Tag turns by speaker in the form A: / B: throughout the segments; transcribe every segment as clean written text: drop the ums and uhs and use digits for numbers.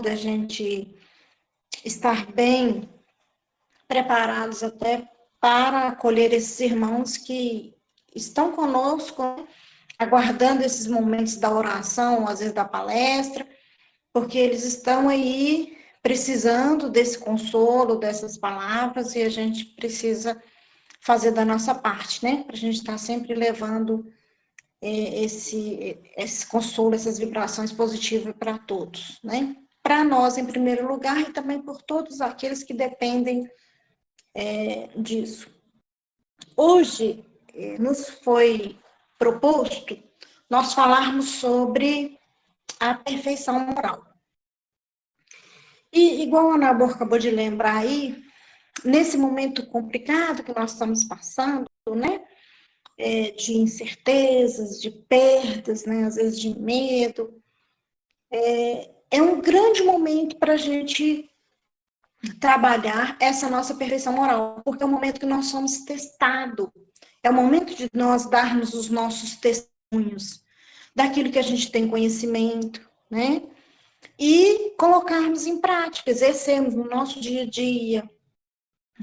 A: da gente estar bem preparados até para acolher esses irmãos que estão conosco, né, aguardando esses momentos da oração, às vezes da palestra, porque eles estão aí precisando desse consolo, dessas palavras, e a gente precisa fazer da nossa parte, né? Para a gente estar sempre levando esse consolo, essas vibrações positivas para todos, né? Para nós, em primeiro lugar, e também por todos aqueles que dependem disso. Hoje, nos foi proposto nós falarmos sobre a perfeição moral. E, igual a Ana Borba acabou de lembrar aí, nesse momento complicado que nós estamos passando, né, de incertezas, de perdas, né, às vezes de medo, é um grande momento para a gente trabalhar essa nossa perfeição moral, porque é o momento que nós somos testados, é o momento de nós darmos os nossos testemunhos daquilo que a gente tem conhecimento, né? E colocarmos em prática, exercermos no nosso dia a dia,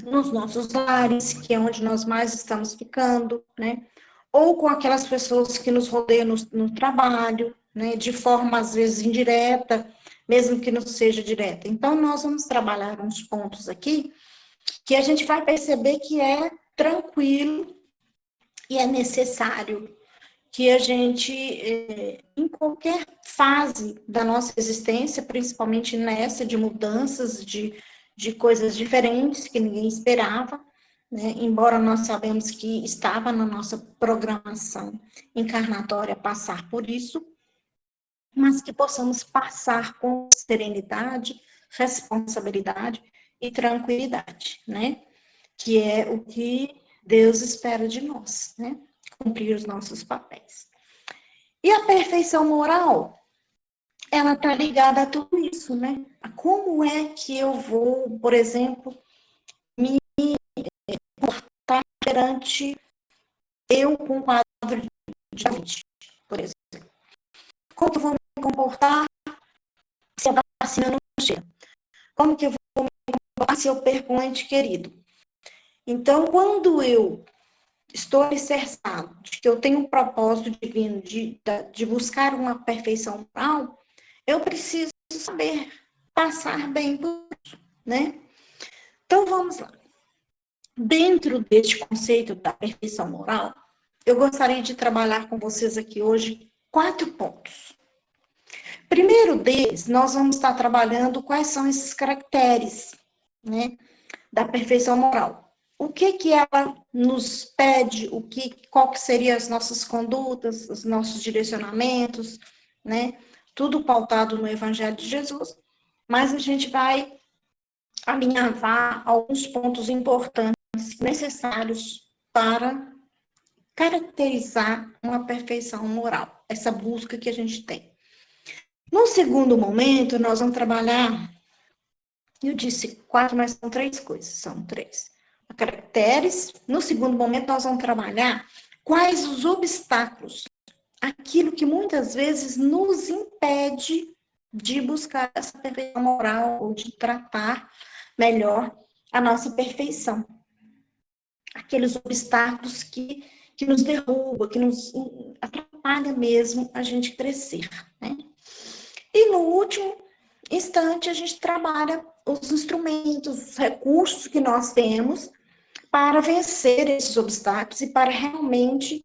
A: nos nossos lares, que é onde nós mais estamos ficando, né? Ou com aquelas pessoas que nos rodeiam no trabalho, né? De forma, às vezes, indireta, mesmo que não seja direta. Então, nós vamos trabalhar uns pontos aqui que a gente vai perceber que é tranquilo e é necessário que a gente, em qualquer fase da nossa existência, principalmente nessa de mudanças, de coisas diferentes que ninguém esperava, né? Embora nós sabemos que estava na nossa programação encarnatória passar por isso, mas que possamos passar com serenidade, responsabilidade e tranquilidade, né? Que é o que Deus espera de nós, né? Cumprir os nossos papéis. E a perfeição moral, ela está ligada a tudo isso, né? A como é que eu vou, por exemplo, me comportar perante eu com um quadro de Covid, por exemplo. Como que eu vou me comportar se a vacina não chega? Como que eu vou me comportar se eu perco um ente querido? Então, quando eu estou alicerçado de que eu tenho um propósito divino de buscar uma perfeição moral, eu preciso saber passar bem por isso, né? Então, vamos lá. Dentro deste conceito da perfeição moral, eu gostaria de trabalhar com vocês aqui hoje 4 pontos. Primeiro deles, nós vamos estar trabalhando quais são esses caracteres, né, da perfeição moral. O que ela nos pede, qual que seriam as nossas condutas, os nossos direcionamentos, né, tudo pautado no Evangelho de Jesus, mas a gente vai alinhavar alguns pontos importantes necessários para caracterizar uma perfeição moral, essa busca que a gente tem. No segundo momento, nós vamos trabalhar, eu disse 4, mas são 3 coisas, são 3 caracteres. No segundo momento, nós vamos trabalhar quais os obstáculos, aquilo que muitas vezes nos impede de buscar essa perfeição moral ou de tratar melhor a nossa perfeição. Aqueles obstáculos que nos derruba, que nos atrapalha mesmo a gente crescer, né? E no último instante, a gente trabalha os instrumentos, os recursos que nós temos para vencer esses obstáculos e para realmente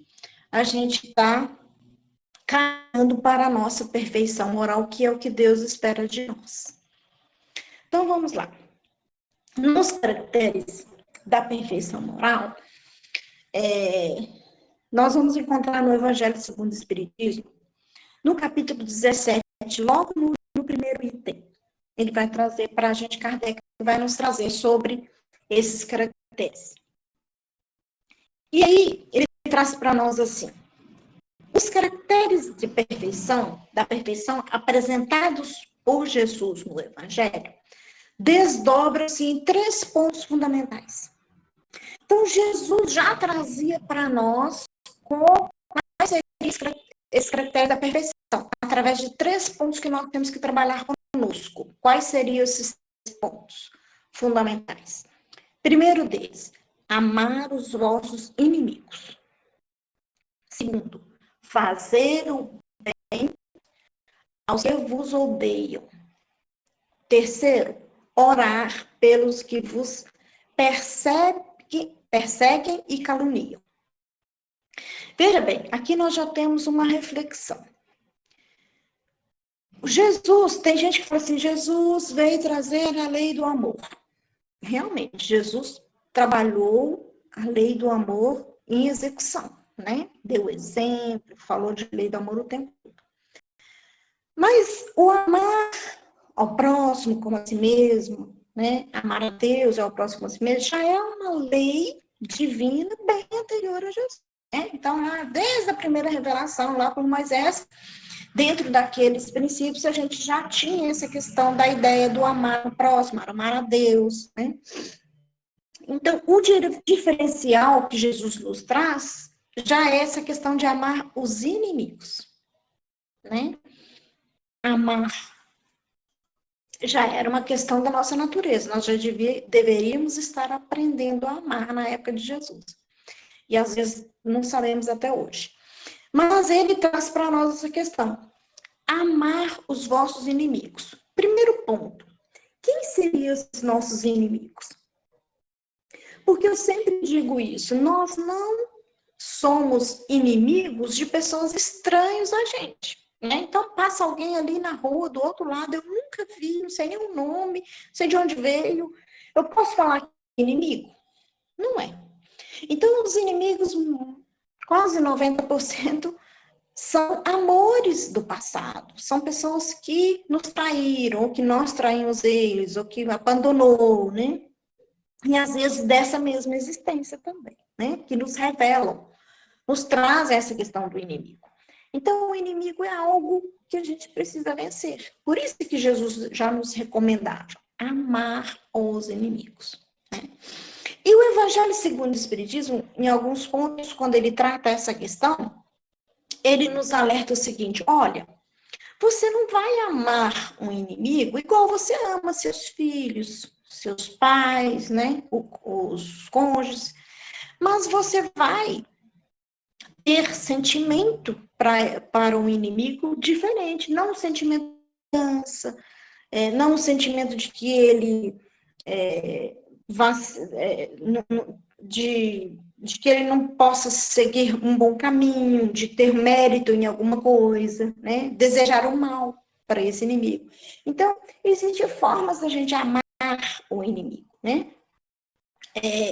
A: a gente estar caminhando para a nossa perfeição moral, que é o que Deus espera de nós. Então, vamos lá. Nos caracteres da perfeição moral, nós vamos encontrar no Evangelho segundo o Espiritismo, no capítulo 17, logo no primeiro item, ele vai trazer para a gente, Kardec vai nos trazer sobre esses caracteres. E aí, ele traz para nós assim, os caracteres de perfeição, da perfeição apresentados por Jesus no Evangelho, desdobram-se em 3 pontos fundamentais. Então, Jesus já trazia para nós quais seriam esse caractere da perfeição, através de 3 pontos que nós temos que trabalhar conosco. Quais seriam esses pontos fundamentais? Primeiro deles, amar os vossos inimigos. Segundo, fazer o bem aos que vos odeiam. Terceiro, orar pelos que vos perseguem e caluniam. Veja bem, aqui nós já temos uma reflexão. Jesus, tem gente que fala assim, Jesus veio trazer a lei do amor. Realmente, Jesus trabalhou a lei do amor em execução, né? Deu exemplo, falou de lei do amor o tempo todo. Mas o amar ao próximo como a si mesmo, né? Amar a Deus e ao próximo como a si mesmo, já é uma lei divina bem anterior a Jesus. Né? Então, desde a primeira revelação lá por Moisés, dentro daqueles princípios, a gente já tinha essa questão da ideia do amar o próximo, amar a Deus, né? Então, o diferencial que Jesus nos traz já é essa questão de amar os inimigos, né? Amar já era uma questão da nossa natureza, nós já deveríamos estar aprendendo a amar na época de Jesus. E às vezes não sabemos até hoje. Mas ele traz para nós essa questão. Amar os vossos inimigos. Primeiro ponto. Quem seriam os nossos inimigos? Porque eu sempre digo isso. Nós não somos inimigos de pessoas estranhas a gente. Né? Então, passa alguém ali na rua, do outro lado, eu nunca vi, não sei nem o nome, não sei de onde veio. Eu posso falar que é inimigo? Não é. Então, os inimigos, quase 90%, são amores do passado, são pessoas que nos traíram, ou que nós traímos eles, ou que abandonou, né? E às vezes dessa mesma existência também, né? Que nos revelam, nos trazem essa questão do inimigo. Então, o inimigo é algo que a gente precisa vencer. Por isso que Jesus já nos recomendava amar os inimigos, né? E o Evangelho segundo o Espiritismo, em alguns pontos, quando ele trata essa questão, ele nos alerta o seguinte, olha, você não vai amar um inimigo igual você ama seus filhos, seus pais, né, os cônjuges, mas você vai ter sentimento para um inimigo diferente, não um sentimento de vingança, não um sentimento de que ele de que ele não possa seguir um bom caminho, de ter mérito em alguma coisa, né? Desejar o mal para esse inimigo. Então, existem formas da gente amar o inimigo, né?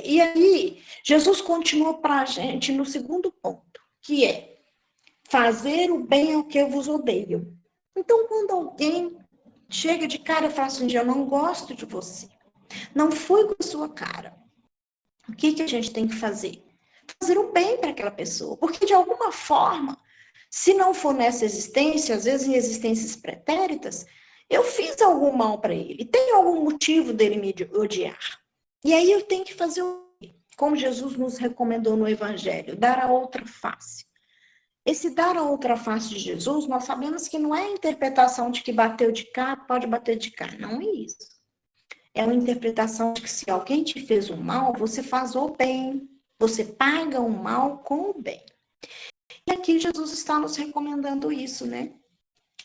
A: E aí, Jesus continua para a gente no segundo ponto, que é fazer o bem ao que eu vos odeio. Então, quando alguém chega de cara e fala assim, eu não gosto de você, não fui com a sua cara, o que a gente tem que fazer? Fazer o bem para aquela pessoa, porque de alguma forma, se não for nessa existência, às vezes em existências pretéritas, eu fiz algum mal para ele, tem algum motivo dele me odiar. E aí eu tenho que fazer o bem, como Jesus nos recomendou no Evangelho, dar a outra face. Esse dar a outra face de Jesus, nós sabemos que não é a interpretação de que bateu de cá, pode bater de cá, não é isso. É uma interpretação de que se alguém te fez um mal, você faz o bem. Você paga o mal com o bem. E aqui Jesus está nos recomendando isso, né?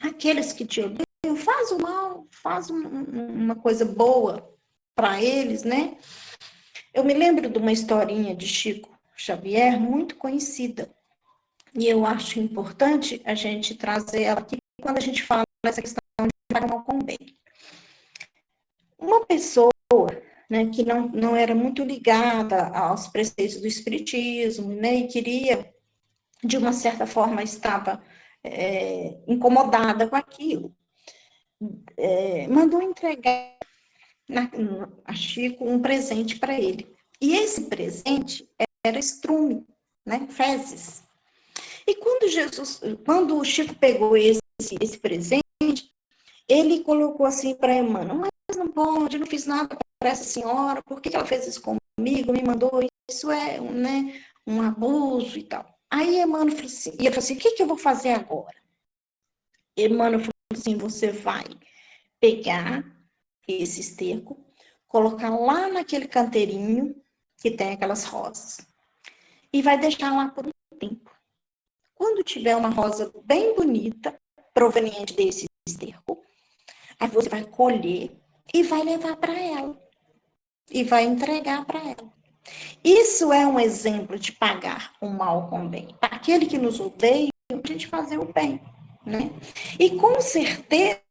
A: Aqueles que te odeiam, faz o mal, faz uma coisa boa para eles, né? Eu me lembro de uma historinha de Chico Xavier, muito conhecida. E eu acho importante a gente trazer ela aqui quando a gente fala dessa questão de pagar o mal com o bem. Uma pessoa, né, que não era muito ligada aos preceitos do espiritismo, né, e queria, de uma certa forma, estava incomodada com aquilo, mandou entregar a Chico um presente para ele. E esse presente era estrume, né, fezes. E quando o Chico pegou esse presente, ele colocou assim para Emmanuel, mas não pode, não fiz nada para essa senhora, por que ela fez isso comigo, me mandou, isso é né, um abuso e tal. Aí Emmanuel falou assim, o que eu vou fazer agora? Emmanuel falou assim, você vai pegar esse esterco, colocar lá naquele canteirinho que tem aquelas rosas e vai deixar lá por um tempo. Quando tiver uma rosa bem bonita, proveniente desse esterco, aí você vai colher e vai levar para ela e vai entregar para ela. Isso é um exemplo de pagar o mal com o bem. Para aquele que nos odeia, a gente fazer o bem, né? E com certeza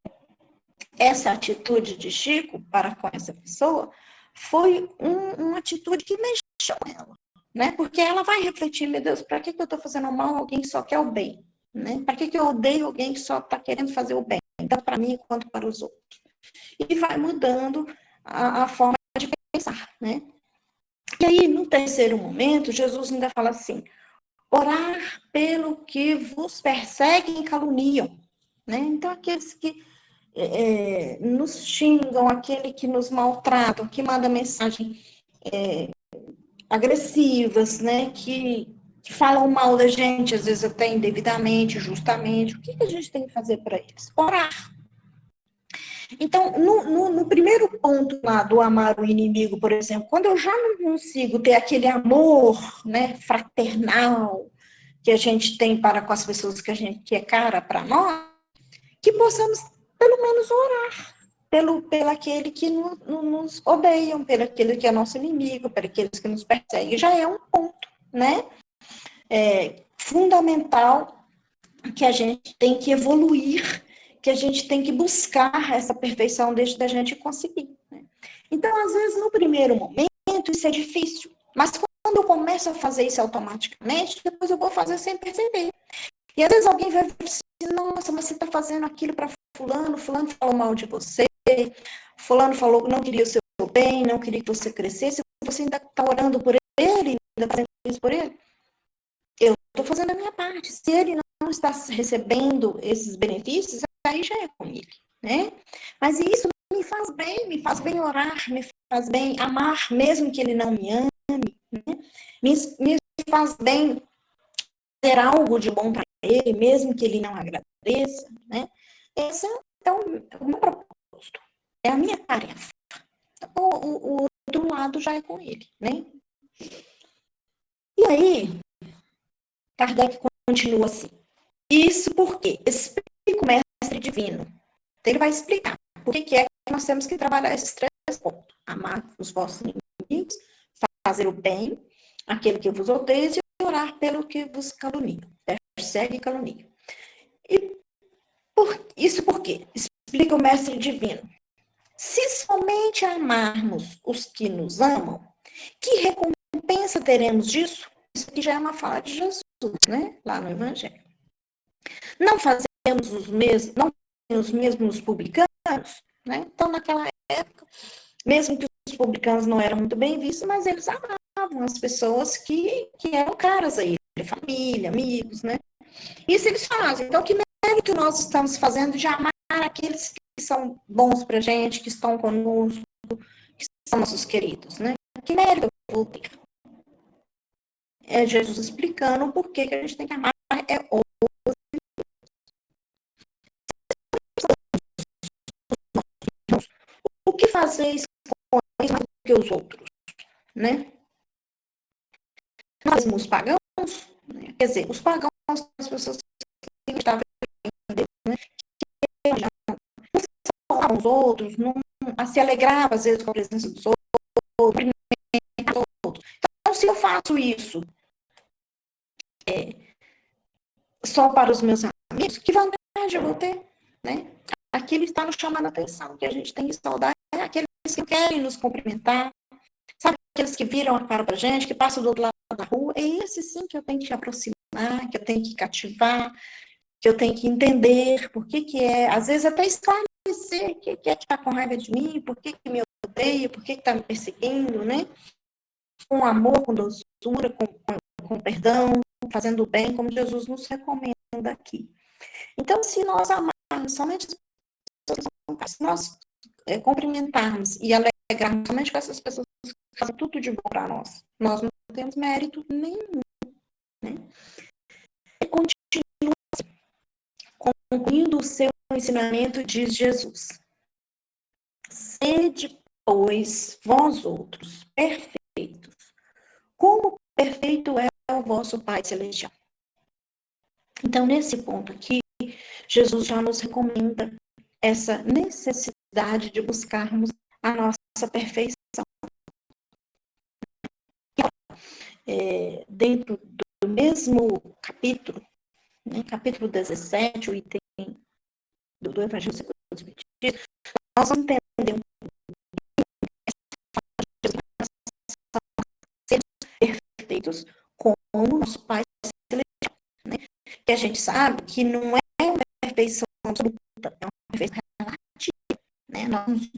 A: essa atitude de Chico para com essa pessoa foi uma atitude que mexeu nela, né? Porque ela vai refletir, meu Deus, para que eu estou fazendo mal a alguém que só quer o bem, né? Para que eu odeio alguém que só está querendo fazer o bem, tanto para mim quanto para os outros? E vai mudando a forma de pensar, né? E aí, no terceiro momento, Jesus ainda fala assim: orar pelo que vos perseguem e caluniam, né? Então, aqueles que nos xingam, aquele que nos maltratam, que manda mensagem agressivas, né? Que falam mal da gente, às vezes até indevidamente, justamente. O que a gente tem que fazer para eles? Orar. Então, no primeiro ponto lá do amar o inimigo, por exemplo, quando eu já não consigo ter aquele amor, né, fraternal que a gente tem para com as pessoas que é cara para nós, que possamos pelo menos orar pelo aquele que nos odeiam, pelo aquele que é nosso inimigo, pelo aqueles que nos perseguem. Já é um ponto, né? Fundamental que a gente tem que evoluir, que a gente tem que buscar essa perfeição desde a gente conseguir. Né? Então, às vezes, no primeiro momento, isso é difícil, mas quando eu começo a fazer isso automaticamente, depois eu vou fazer sem perceber. E às vezes alguém vai dizer assim, nossa, mas você está fazendo aquilo para fulano falou mal de você, fulano falou que não queria o seu bem, não queria que você crescesse, você ainda está orando por ele, ainda fazendo isso por ele. Eu estou fazendo a minha parte. Se ele não está recebendo esses benefícios, aí já é com ele, né? Mas isso me faz bem orar, me faz bem amar, mesmo que ele não me ame, né? Me faz bem ter algo de bom para ele, mesmo que ele não agradeça, né? Esse é, então, o meu propósito, é a minha tarefa. O outro lado já é com ele, né? E aí, Kardec continua assim. Isso porque explica o mestre divino. Ele vai explicar por que é que nós temos que trabalhar esses três pontos. Amar os vossos inimigos, fazer o bem, aquele que vos odeia, e orar pelo que vos calunia. Persegue e calunia. E isso por quê? Explica o mestre divino. Se somente amarmos os que nos amam, que recompensa teremos disso? Isso aqui já é uma fala de Jesus, né? Lá no Evangelho. Não fazemos os mesmos publicanos, né? Então, naquela época, mesmo que os publicanos não eram muito bem vistos, mas eles amavam as pessoas que eram caras a ele, família, amigos, né? Isso eles fazem. Então, que mérito nós estamos fazendo de amar aqueles que são bons pra gente, que estão conosco, que são nossos queridos, né? Que mérito eu vou ter? É Jesus explicando por que a gente tem que amar o que fazeis com eles mais do que os outros, né? Nós os pagãos, né? Quer dizer, os pagãos são as pessoas que estavam em Deus, né? Que não falavam os outros, não se alegrava às vezes com a presença dos outros, então, se eu faço isso só para os meus amigos, que vantagem eu vou ter, né? Aqui ele está nos chamando a atenção, que a gente tem que saudar aqueles que querem nos cumprimentar, sabe, aqueles que viram a cara pra gente, que passam do outro lado da rua, é esse sim que eu tenho que aproximar, que eu tenho que cativar, que eu tenho que entender por que é, às vezes até esclarecer, o que é que está com raiva de mim, por que me odeia, por que está me perseguindo, né? Com amor, com doçura, com perdão, fazendo o bem, como Jesus nos recomenda aqui. Então, se nós amarmos somente as pessoas, se nós cumprimentarmos e alegrarmos somente com essas pessoas que fazem tudo de bom para nós, nós não temos mérito nenhum. Né? E continua concluindo o seu ensinamento, diz Jesus. Sede, pois, vós outros perfeitos, como perfeito é o vosso Pai Celestial. Então, nesse ponto aqui, Jesus já nos recomenda essa necessidade de buscarmos a nossa perfeição. Dentro do mesmo capítulo, né, capítulo 17, o item do Evangelho segundo o Espiritismo, nós vamos entender um ser perfeitos como nosso Pai Celestial, né? E a gente sabe que não é uma perfeição absoluta, é uma perfeição relativa, né? Nós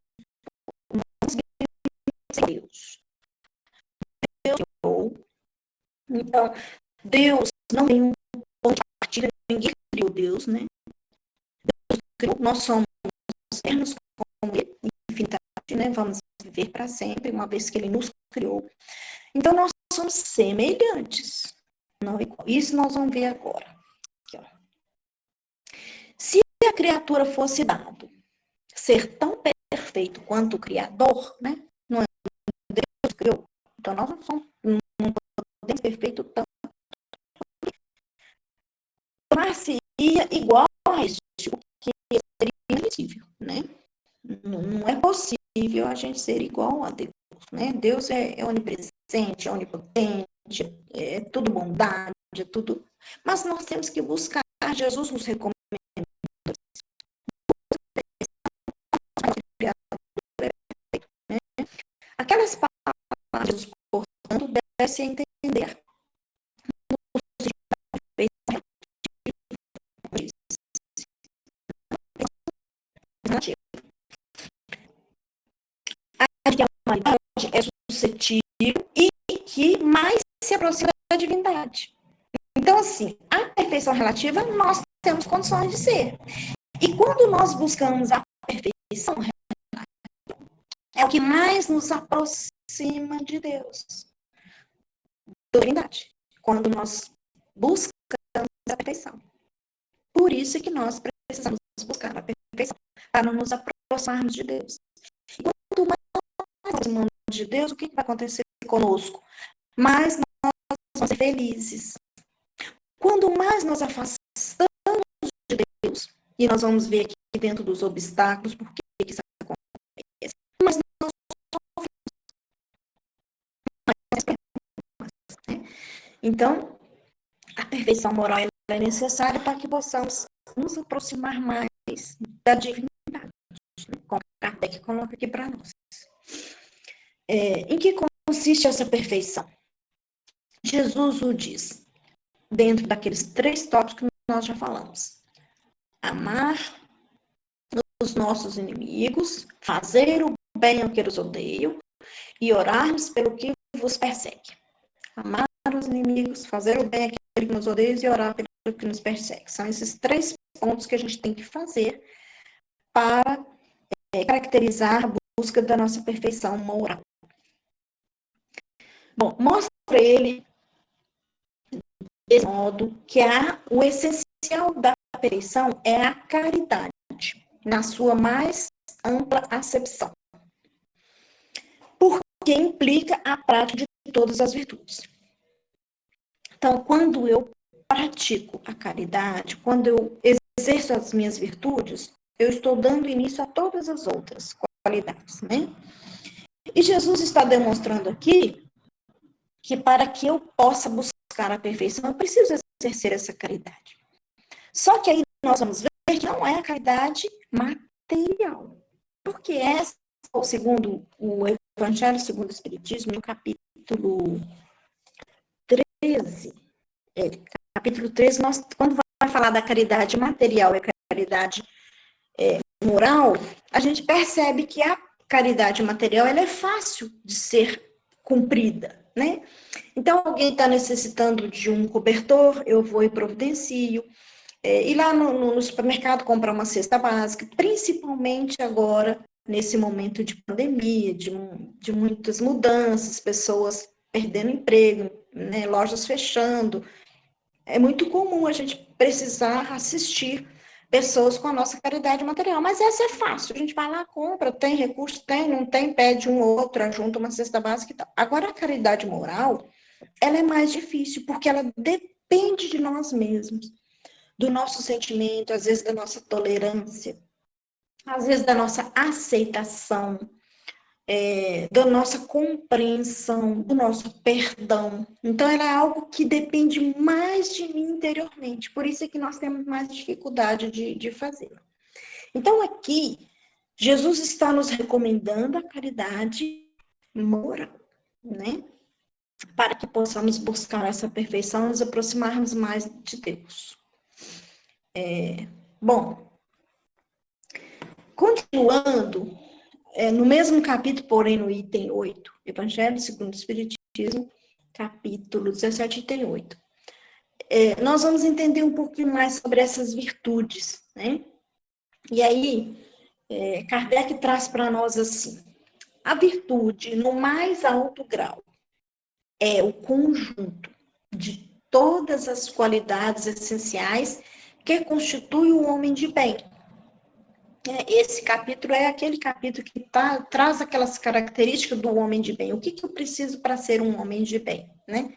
A: Deus. Então, Deus não tem um ponto de partida, ninguém criou Deus, né? Deus criou, nós somos eternos como Ele, infinitamente, né? Vamos viver para sempre, uma vez que Ele nos criou. Então, nós somos semelhantes, não igual. Isso nós vamos ver agora. Aqui, ó. Se a criatura fosse dado ser tão perfeito quanto o Criador, né? Não é Deus que criou. Então, nós não somos perfeito tão tornar-se-ia igual a este, o que seria impossível, né? Não é possível a gente ser igual a Deus, né? Deus é onipresente, é onipotente, é tudo bondade, é tudo... Mas nós temos que buscar, Jesus nos recomenda, né? Aquelas palavras, portanto, deve-se entender. Que a humanidade é suscetível e que mais se aproxima da divindade. Então, assim, a perfeição relativa nós temos condições de ser. E quando nós buscamos a perfeição relativa, é o que mais nos aproxima de Deus, da divindade. Quando nós buscamos a perfeição. Por isso que nós precisamos buscar a perfeição, para nos aproximarmos de Deus. E quanto mais aproximamos de Deus, o que vai acontecer conosco? Mais nós vamos ser felizes. Quando mais nós afastamos de Deus, e nós vamos ver aqui dentro dos obstáculos, por que isso acontece, mas nós sofremos, né? Então, a perfeição moral é necessária para que possamos nos aproximar mais da divindade, né? Como Kardec coloca aqui para nós. Em que consiste essa perfeição? Jesus o diz, dentro daqueles 3 tópicos que nós já falamos. Amar os nossos inimigos, fazer o bem ao que os odeiam e orar-nos pelo que vos persegue. Amar os inimigos, fazer o bem àquele que nos odeia e orar pelo que nos persegue. São esses 3 pontos que a gente tem que fazer para caracterizar a busca da nossa perfeição moral. Bom, mostra ele desse modo que o essencial da perfeição é a caridade, na sua mais ampla acepção, porque implica a prática de todas as virtudes. Então, quando eu pratico a caridade, quando eu exerço as minhas virtudes, eu estou dando início a todas as outras qualidades, né? E Jesus está demonstrando aqui que para que eu possa buscar a perfeição, eu preciso exercer essa caridade. Só que aí nós vamos ver que não é a caridade material. Porque essa, segundo o Evangelho segundo o Espiritismo, no capítulo 13, capítulo 13, nós, quando vai falar da caridade material e a caridade moral, a gente percebe que a caridade material ela é fácil de ser cumprida, né? Então, alguém está necessitando de um cobertor, eu vou e providencio. Ir lá no supermercado comprar uma cesta básica, principalmente agora, nesse momento de pandemia, de muitas mudanças, pessoas perdendo emprego, né, lojas fechando. É muito comum a gente precisar assistir pessoas com a nossa caridade material. Mas essa é fácil, a gente vai lá, compra, tem recurso, tem, não tem, pede um ou outro, junta uma cesta básica e tal. Agora, a caridade moral, ela é mais difícil, porque ela depende de nós mesmos, do nosso sentimento, às vezes da nossa tolerância, às vezes da nossa aceitação, da nossa compreensão, do nosso perdão. Então, ela é algo que depende mais de mim interiormente. Por isso é que nós temos mais dificuldade de fazer. Então, aqui, Jesus está nos recomendando a caridade moral, né? Para que possamos buscar essa perfeição e nos aproximarmos mais de Deus. Bom, continuando, no mesmo capítulo, porém no item 8, Evangelho segundo o Espiritismo, capítulo 17, item 8. Nós vamos entender um pouquinho mais sobre essas virtudes, né? E aí, Kardec traz para nós assim, a virtude, no mais alto grau, é o conjunto de todas as qualidades essenciais que constitui o homem de bem. Esse capítulo é aquele capítulo que traz aquelas características do homem de bem. O que eu preciso para ser um homem de bem, né?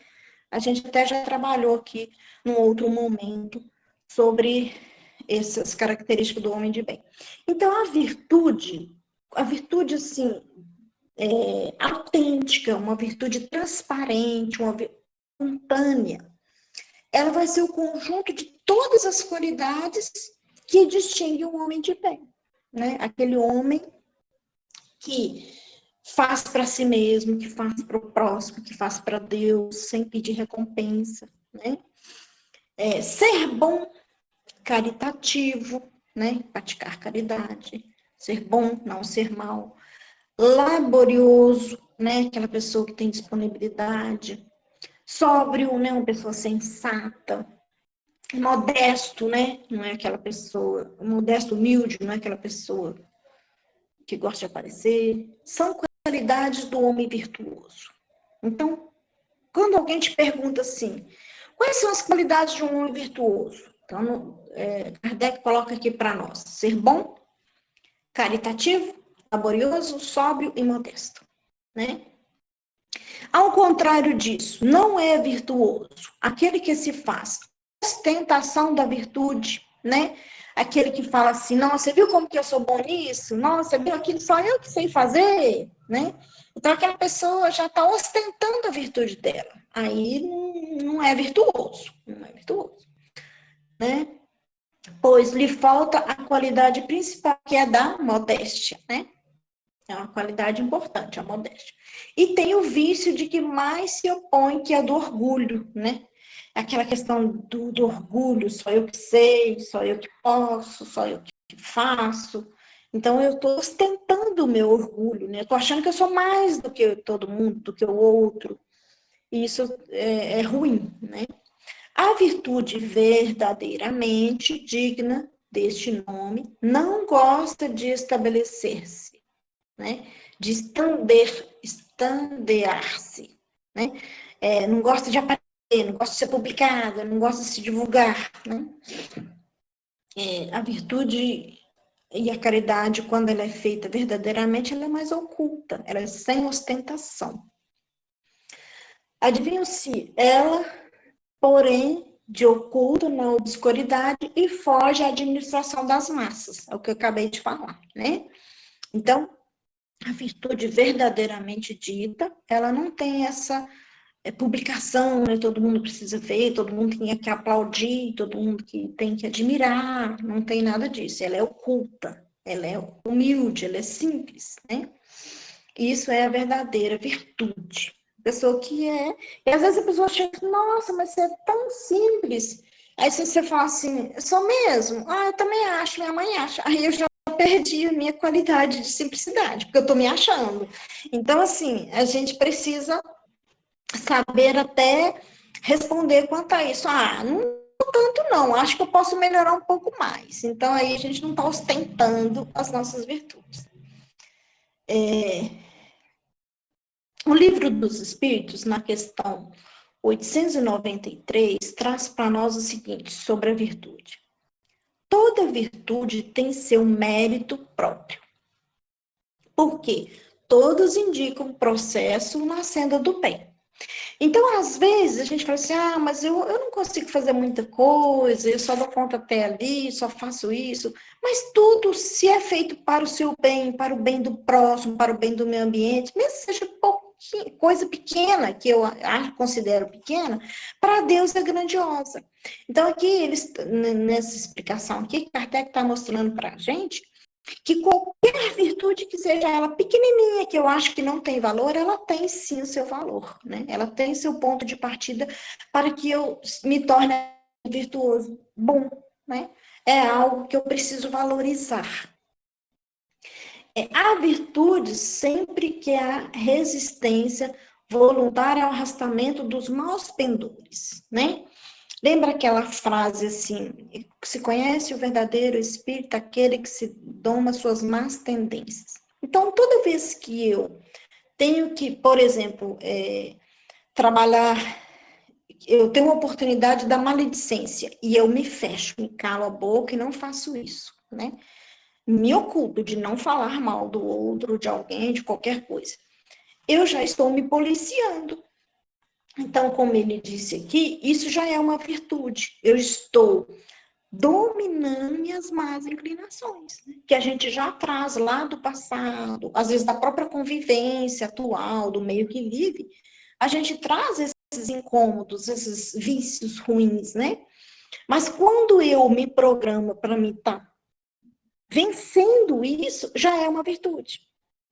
A: A gente até já trabalhou aqui num outro momento sobre essas características do homem de bem. Então, a virtude assim, autêntica, uma virtude transparente, uma virtude espontânea, ela vai ser o conjunto de todas as qualidades que distinguem o homem de bem, né? Aquele homem que faz para si mesmo, que faz para o próximo, que faz para Deus, sem pedir recompensa, né? Ser bom, caritativo, né? Praticar caridade, ser bom, não ser mal, laborioso, né? Aquela pessoa que tem disponibilidade, sóbrio, né? Uma pessoa sensata, modesto, né? Não é aquela pessoa, modesto, humilde, não é aquela pessoa que gosta de aparecer. São qualidades do homem virtuoso. Então, quando alguém te pergunta assim, quais são as qualidades de um homem virtuoso? Então, Kardec coloca aqui para nós, ser bom, caritativo, laborioso, sóbrio e modesto, né? Ao contrário disso, não é virtuoso aquele que se faz ostentação da virtude, né? Aquele que fala assim, nossa, você viu como que eu sou bom nisso? Nossa, viu aquilo, só eu que sei fazer, né? Então, aquela pessoa já está ostentando a virtude dela. Aí não é virtuoso, não é virtuoso, né? Pois lhe falta a qualidade principal, que é da modéstia, né? É uma qualidade importante, a modéstia. E tem o vício de que mais se opõe, que é do orgulho, né? Aquela questão do orgulho, só eu que sei, só eu que posso, só eu que faço. Então, eu estou ostentando o meu orgulho, né? Estou achando que eu sou mais do que todo mundo, do que o outro. E isso é ruim, né? A virtude verdadeiramente digna deste nome não gosta de estabelecer-se, né? De estandear-se, né? Não gosta de aparecer, não gosta de ser publicada, não gosta de se divulgar, né? A virtude e a caridade, quando ela é feita verdadeiramente, ela é mais oculta, ela é sem ostentação. Adivinham-se, ela, porém, de oculto na obscuridade e foge à administração das massas, é o que eu acabei de falar, né? Então, a virtude verdadeiramente dita, ela não tem essa publicação, né? Todo mundo precisa ver, todo mundo tem que aplaudir, todo mundo que tem que admirar, não tem nada disso. Ela é oculta, ela é humilde, ela é simples, né? Isso é a verdadeira virtude. A pessoa que é... E às vezes a pessoa chega, nossa, mas você é tão simples. Aí você fala assim, sou mesmo? Ah, eu também acho, minha mãe acha. Aí eu já perdi a minha qualidade de simplicidade, porque eu tô me achando. Então, assim, a gente precisa saber até responder quanto a isso. Ah, não tanto não, acho que eu posso melhorar um pouco mais. Então, aí a gente não está ostentando as nossas virtudes. O Livro dos Espíritos, na questão 893, traz para nós o seguinte, sobre a virtude. toda virtude tem seu mérito próprio. Por quê? Todos indicam o processo na senda do bem. Então, às vezes, a gente fala assim, mas eu não consigo fazer muita coisa, eu só dou conta até ali, só faço isso. Mas tudo, se é feito para o seu bem, para o bem do próximo, para o bem do meio ambiente, mesmo que seja coisa pequena, que eu considero pequena, para Deus é grandiosa. Então, aqui, nessa explicação aqui, Kardec está mostrando para a gente que qualquer virtude que seja ela pequenininha, que eu acho que não tem valor, ela tem sim o seu valor, né? Ela tem seu ponto de partida para que eu me torne virtuoso, bom, né? É algo que eu preciso valorizar. Há virtude sempre que há resistência voluntária ao arrastamento dos maus pendores, né? Lembra aquela frase assim, se conhece o verdadeiro espírito, aquele que se doma suas más tendências. Então, toda vez que eu tenho que, por exemplo, trabalhar, eu tenho uma oportunidade da maledicência, e eu me fecho, me calo a boca e não faço isso, né? Me oculto de não falar mal do outro, de alguém, de qualquer coisa. Eu já estou me policiando. Então, como ele disse aqui, isso já é uma virtude. Eu estou dominando minhas más inclinações, né? Que a gente já traz lá do passado, às vezes da própria convivência atual, do meio que vive, a gente traz esses incômodos, esses vícios ruins, né? Mas quando eu me programo para me estar vencendo isso, já é uma virtude,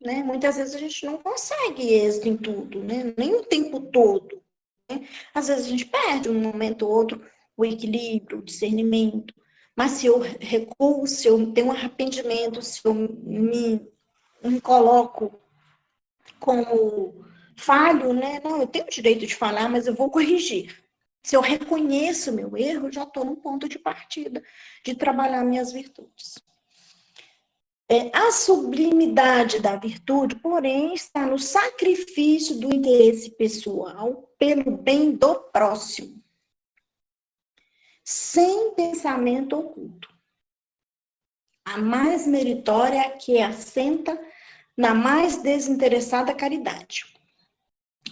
A: né? Muitas vezes a gente não consegue êxito em tudo, né? Nem o tempo todo. Às vezes a gente perde um momento ou outro o equilíbrio, o discernimento, mas se eu recuo, se eu tenho um arrependimento, se eu me coloco como falho, né? Não, eu tenho o direito de falar, mas eu vou corrigir. Se eu reconheço o meu erro, eu já estou num ponto de partida de trabalhar minhas virtudes. A sublimidade da virtude, porém, está no sacrifício do interesse pessoal pelo bem do próximo, sem pensamento oculto. A mais meritória é a que assenta na mais desinteressada caridade.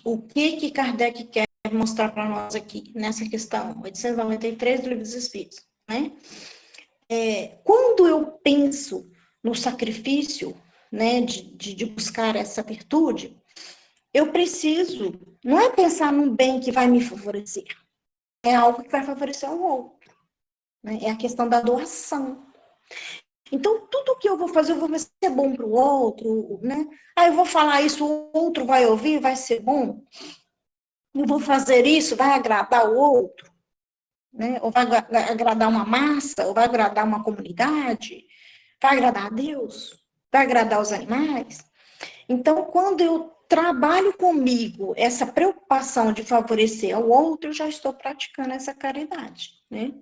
A: O que Kardec quer mostrar para nós aqui, nessa questão 893 do Livro dos Espíritos, né? Quando eu penso no sacrifício, né, de buscar essa virtude, eu preciso, não é pensar num bem que vai me favorecer, é algo que vai favorecer o outro, né? É a questão da doação. Então, tudo que eu vou fazer, eu vou ser bom para o outro, né? Eu vou falar isso, o outro vai ouvir, vai ser bom. Eu vou fazer isso, vai agradar o outro, né? Ou vai agradar uma massa, ou vai agradar uma comunidade, vai agradar a Deus, vai agradar os animais. Então, quando eu trabalho comigo essa preocupação de favorecer ao outro, eu já estou praticando essa caridade, né?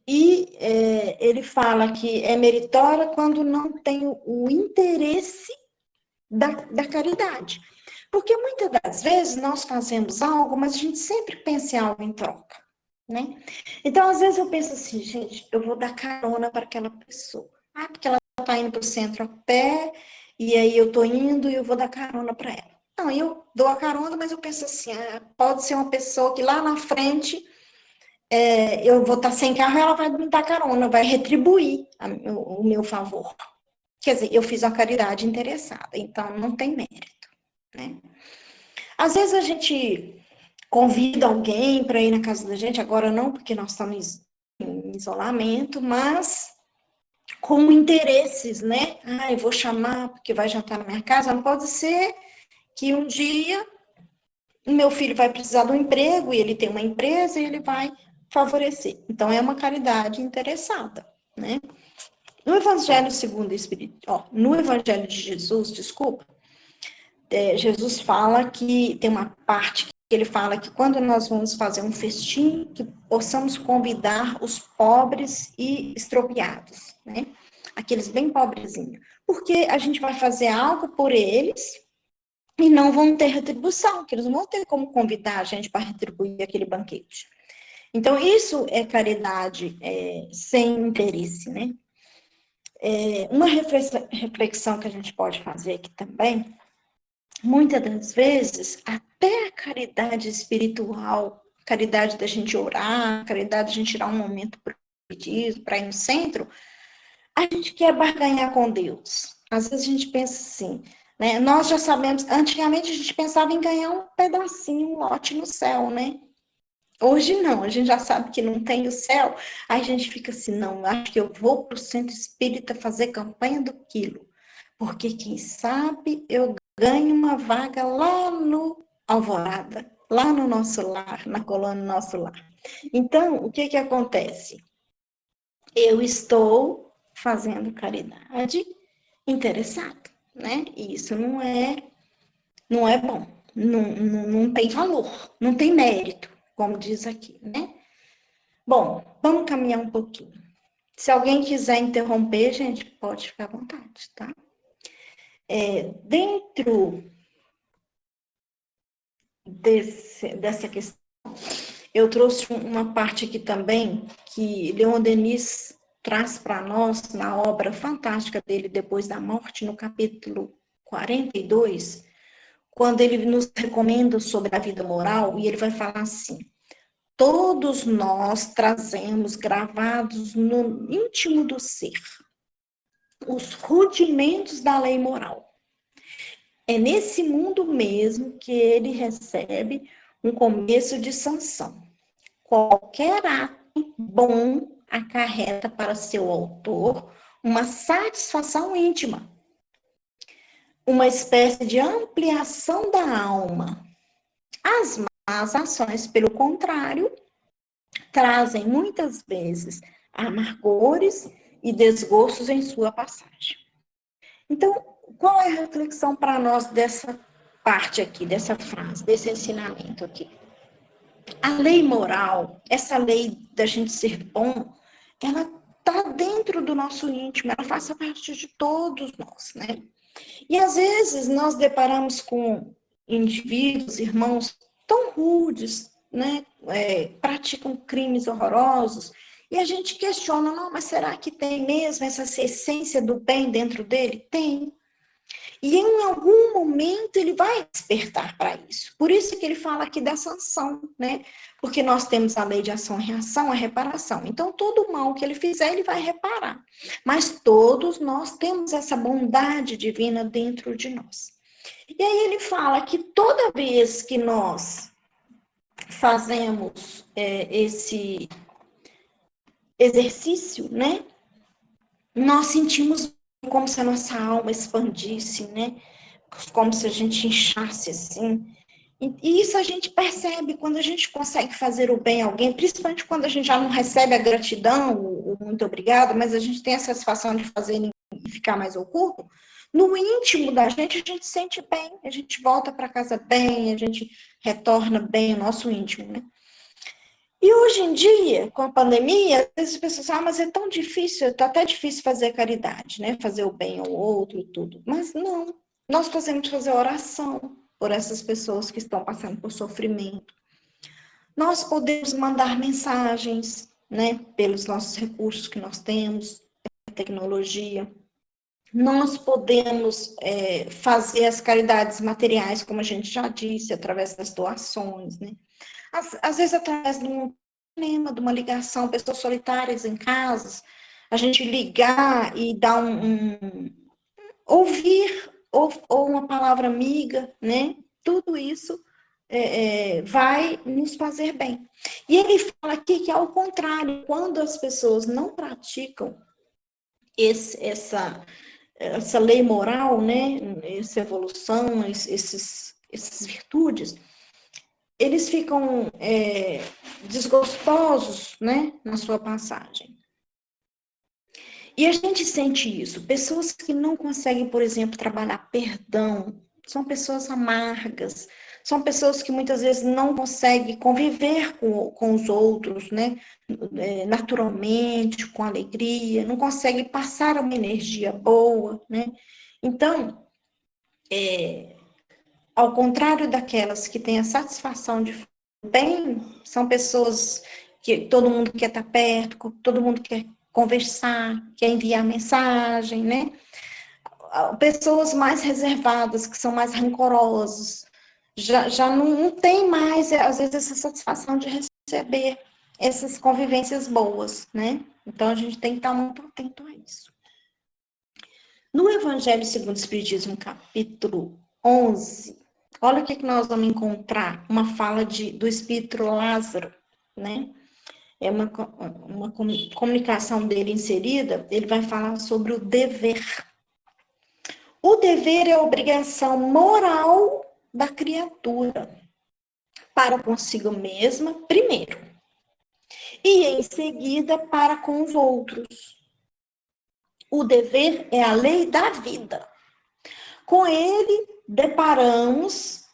A: E ele fala que é meritória quando não tem o interesse da caridade. Porque muitas das vezes nós fazemos algo, mas a gente sempre pensa em algo em troca, né? Então, às vezes eu penso assim, gente, eu vou dar carona para aquela pessoa. Porque ela está indo para o centro a pé, e aí eu estou indo e eu vou dar carona para ela. Não, eu dou a carona, mas eu penso assim, pode ser uma pessoa que lá na frente eu vou estar sem carro, ela vai me dar carona, vai retribuir o meu favor. Quer dizer, eu fiz uma caridade interessada, então não tem mérito, né? Às vezes a gente convida alguém para ir na casa da gente, agora não, porque nós estamos em isolamento, mas com interesses, né? Eu vou chamar porque vai jantar na minha casa. Não pode ser que um dia o meu filho vai precisar de um emprego e ele tem uma empresa e ele vai favorecer. Então, é uma caridade interessada, né? No Evangelho segundo o Espírito, no Evangelho de Jesus, desculpa, Jesus fala que tem uma parte que ele fala que quando nós vamos fazer um festim, que possamos convidar os pobres e estropiados, né? Aqueles bem pobrezinhos. Porque a gente vai fazer algo por eles e não vão ter retribuição, que eles não vão ter como convidar a gente para retribuir aquele banquete. Então, isso é caridade sem interesse, né? Uma reflexão que a gente pode fazer aqui também, muitas das vezes, até a caridade espiritual, caridade da gente orar, caridade da gente tirar um momento para ir no centro, a gente quer barganhar com Deus. Às vezes a gente pensa assim, né? Nós já sabemos, antigamente a gente pensava em ganhar um pedacinho, um lote no céu, né? Hoje não, a gente já sabe que não tem o céu, aí a gente fica assim, não, acho que eu vou para o centro espírita fazer campanha do quilo, porque quem sabe eu ganho uma vaga lá no Alvorada, lá no nosso lar, na colônia Nosso Lar. Então, o que que acontece? Eu estou fazendo caridade interessado, né? E isso não é bom, não tem valor, não tem mérito, como diz aqui, né? Bom, vamos caminhar um pouquinho. Se alguém quiser interromper, gente, pode ficar à vontade, tá? Dentro dessa questão, eu trouxe uma parte aqui também que Leon Denis traz para nós na obra fantástica dele, Depois da Morte, no capítulo 42, quando ele nos recomenda sobre a vida moral, e ele vai falar assim: todos nós trazemos gravados no íntimo do ser os rudimentos da lei moral. É nesse mundo mesmo que ele recebe um começo de sanção. Qualquer ato bom acarreta para seu autor uma satisfação íntima, uma espécie de ampliação da alma. As más ações, pelo contrário, trazem muitas vezes amargores e desgostos em sua passagem. Então, qual é a reflexão para nós dessa parte aqui, dessa frase, desse ensinamento aqui? A lei moral, essa lei da gente ser bom, ela está dentro do nosso íntimo, ela faz parte de todos nós, né? E às vezes nós deparamos com indivíduos, irmãos tão rudes, né? Praticam crimes horrorosos, e a gente questiona, não, mas será que tem mesmo essa essência do bem dentro dele? Tem. E em algum momento ele vai despertar para isso. Por isso que ele fala aqui da sanção, né? Porque nós temos a lei de ação e reação, a reparação. Então, todo mal que ele fizer, ele vai reparar. Mas todos nós temos essa bondade divina dentro de nós. E aí ele fala que toda vez que nós fazemos esse exercício, né? Nós sentimos como se a nossa alma expandisse, né? Como se a gente inchasse assim. E isso a gente percebe quando a gente consegue fazer o bem a alguém, principalmente quando a gente já não recebe a gratidão, o muito obrigado, mas a gente tem a satisfação de fazer e ficar mais oculto. No íntimo da gente, a gente sente bem, a gente volta para casa bem, a gente retorna bem o nosso íntimo, né? E hoje em dia, com a pandemia, às vezes as pessoas falam, mas é tão difícil, está até difícil fazer caridade, né? Fazer o bem ao outro e tudo. Mas não, nós podemos fazer oração por essas pessoas que estão passando por sofrimento. Nós podemos mandar mensagens, né? Pelos nossos recursos que nós temos, a tecnologia. Nós podemos fazer as caridades materiais, como a gente já disse, através das doações, né? Às vezes, através de um tema, de uma ligação, pessoas solitárias em casas, a gente ligar e dar ouvir, ou uma palavra amiga, né? Tudo isso vai nos fazer bem. E ele fala aqui que, ao contrário, quando as pessoas não praticam essa lei moral, né? Essa evolução, essas virtudes, eles ficam desgostosos, né, na sua passagem. E a gente sente isso. Pessoas que não conseguem, por exemplo, trabalhar perdão, são pessoas amargas, são pessoas que muitas vezes não conseguem conviver com os outros, né, naturalmente, com alegria, não conseguem passar uma energia boa, né. Então, ao contrário daquelas que têm a satisfação de bem, são pessoas que todo mundo quer estar perto, todo mundo quer conversar, quer enviar mensagem, né? Pessoas mais reservadas, que são mais rancorosos, já não tem mais, às vezes, essa satisfação de receber essas convivências boas, né? Então, a gente tem que estar muito atento a isso. No Evangelho segundo o Espiritismo, capítulo 11, olha o que nós vamos encontrar, uma fala do Espírito Lázaro, né? É uma comunicação dele inserida, ele vai falar sobre o dever. O dever é a obrigação moral da criatura para consigo mesma, primeiro, e em seguida para com os outros. O dever é a lei da vida. Com ele, deparamos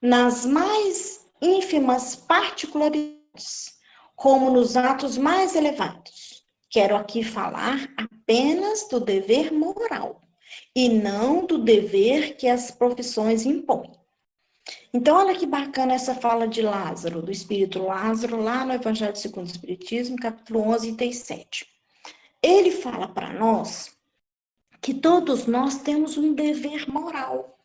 A: nas mais ínfimas particularidades, como nos atos mais elevados. Quero aqui falar apenas do dever moral, e não do dever que as profissões impõem. Então, olha que bacana essa fala de Lázaro, do Espírito Lázaro, lá no Evangelho segundo o Espiritismo, capítulo 11, item 7. Ele fala para nós que todos nós temos um dever moral,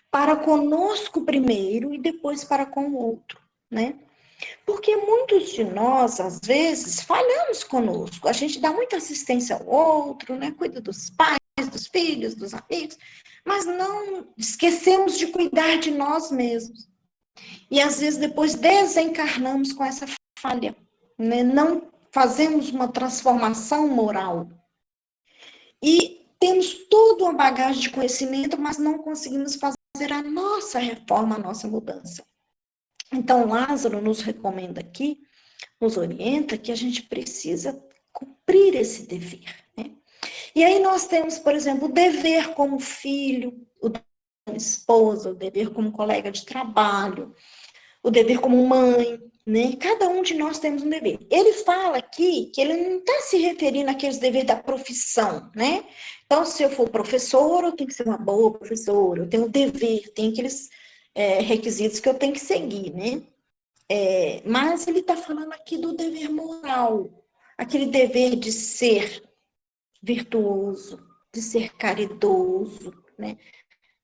A: para conosco primeiro e depois para com o outro, né? Porque muitos de nós, às vezes, falhamos conosco, a gente dá muita assistência ao outro, né? Cuida dos pais, dos filhos, dos amigos, mas não esquecemos de cuidar de nós mesmos. E às vezes depois desencarnamos com essa falha, né? Não fazemos uma transformação moral. E temos toda uma bagagem de conhecimento, mas não conseguimos fazer a nossa reforma, a nossa mudança. Então, Lázaro nos recomenda aqui, nos orienta que a gente precisa cumprir esse dever, né? E aí nós temos, por exemplo, o dever como filho, o dever como esposa, o dever como colega de trabalho, o dever como mãe, né? Cada um de nós temos um dever. Ele fala aqui que ele não está se referindo àqueles deveres da profissão, né? Então, se eu for professor, eu tenho que ser uma boa professora, eu tenho o dever, tem aqueles requisitos que eu tenho que seguir, né? Mas ele está falando aqui do dever moral, aquele dever de ser virtuoso, de ser caridoso, né?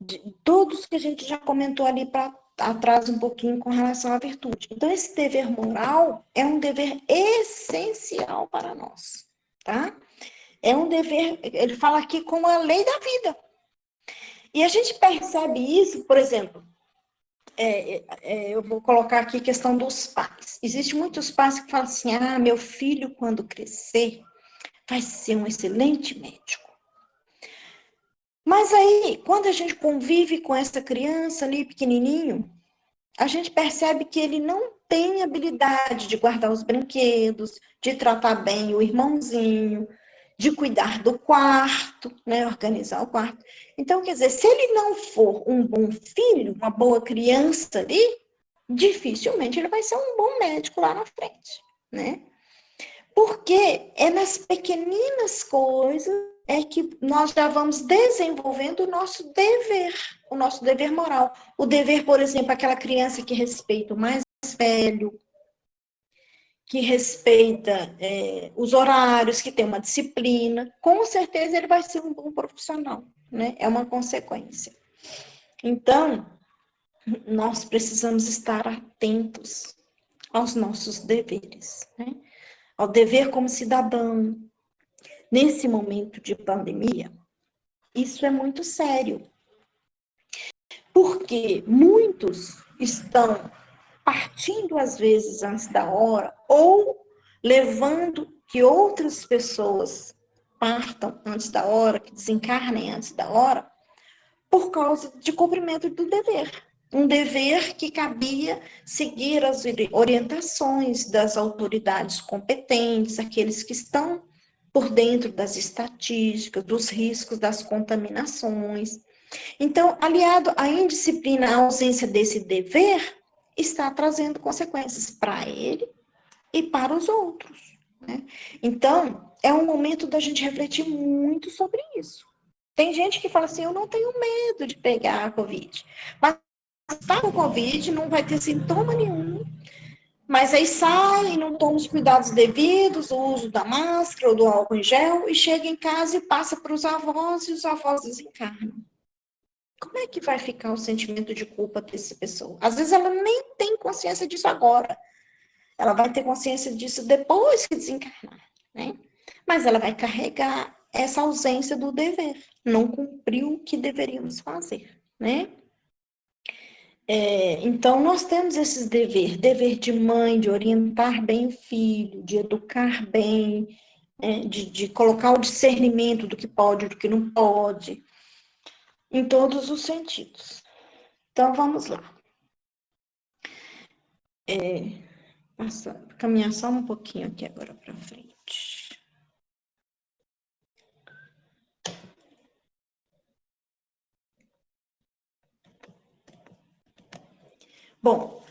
A: De todos que a gente já comentou ali para atrás um pouquinho com relação à virtude. Então, esse dever moral é um dever essencial para nós, tá? É um dever, ele fala aqui como a lei da vida. E a gente percebe isso, por exemplo, eu vou colocar aqui a questão dos pais. Existem muitos pais que falam assim, meu filho, quando crescer, vai ser um excelente médico. Mas aí, quando a gente convive com essa criança ali, pequenininho, a gente percebe que ele não tem habilidade de guardar os brinquedos, de tratar bem o irmãozinho, de cuidar do quarto, né, organizar o quarto. Então, quer dizer, se ele não for um bom filho, uma boa criança ali, dificilmente ele vai ser um bom médico lá na frente, né? Porque é nas pequeninas coisas que nós já vamos desenvolvendo o nosso dever moral. O dever, por exemplo, aquela criança que respeita o mais velho, que respeita os horários, que tem uma disciplina, com certeza ele vai ser um bom profissional, né? É uma consequência. Então, nós precisamos estar atentos aos nossos deveres, né? Ao dever como cidadão. Nesse momento de pandemia, isso é muito sério. Porque muitos estão partindo, às vezes, antes da hora, ou levando que outras pessoas partam antes da hora, que desencarnem antes da hora, por causa de cumprimento do dever. Um dever que cabia seguir as orientações das autoridades competentes, aqueles que estão por dentro das estatísticas, dos riscos das contaminações. Então, aliado à indisciplina, à ausência desse dever, está trazendo consequências para ele e para os outros, né? Então, é um momento da gente refletir muito sobre isso. Tem gente que fala assim, eu não tenho medo de pegar a Covid, mas está com Covid, não vai ter sintoma nenhum, Mas aí sai e não toma os cuidados devidos, o uso da máscara ou do álcool em gel, e chega em casa e passa para os avós, e os avós desencarnam. Como é que vai ficar o sentimento de culpa dessa pessoa? Às vezes ela nem tem consciência disso agora. Ela vai ter consciência disso depois que desencarnar, né? Mas ela vai carregar essa ausência do dever. Não cumpriu o que deveríamos fazer, né? Então, nós temos esses dever de mãe, de orientar bem o filho, de educar bem, de colocar o discernimento do que pode e do que não pode, em todos os sentidos. Então, vamos lá. Caminhar só um pouquinho aqui agora para frente. Bom,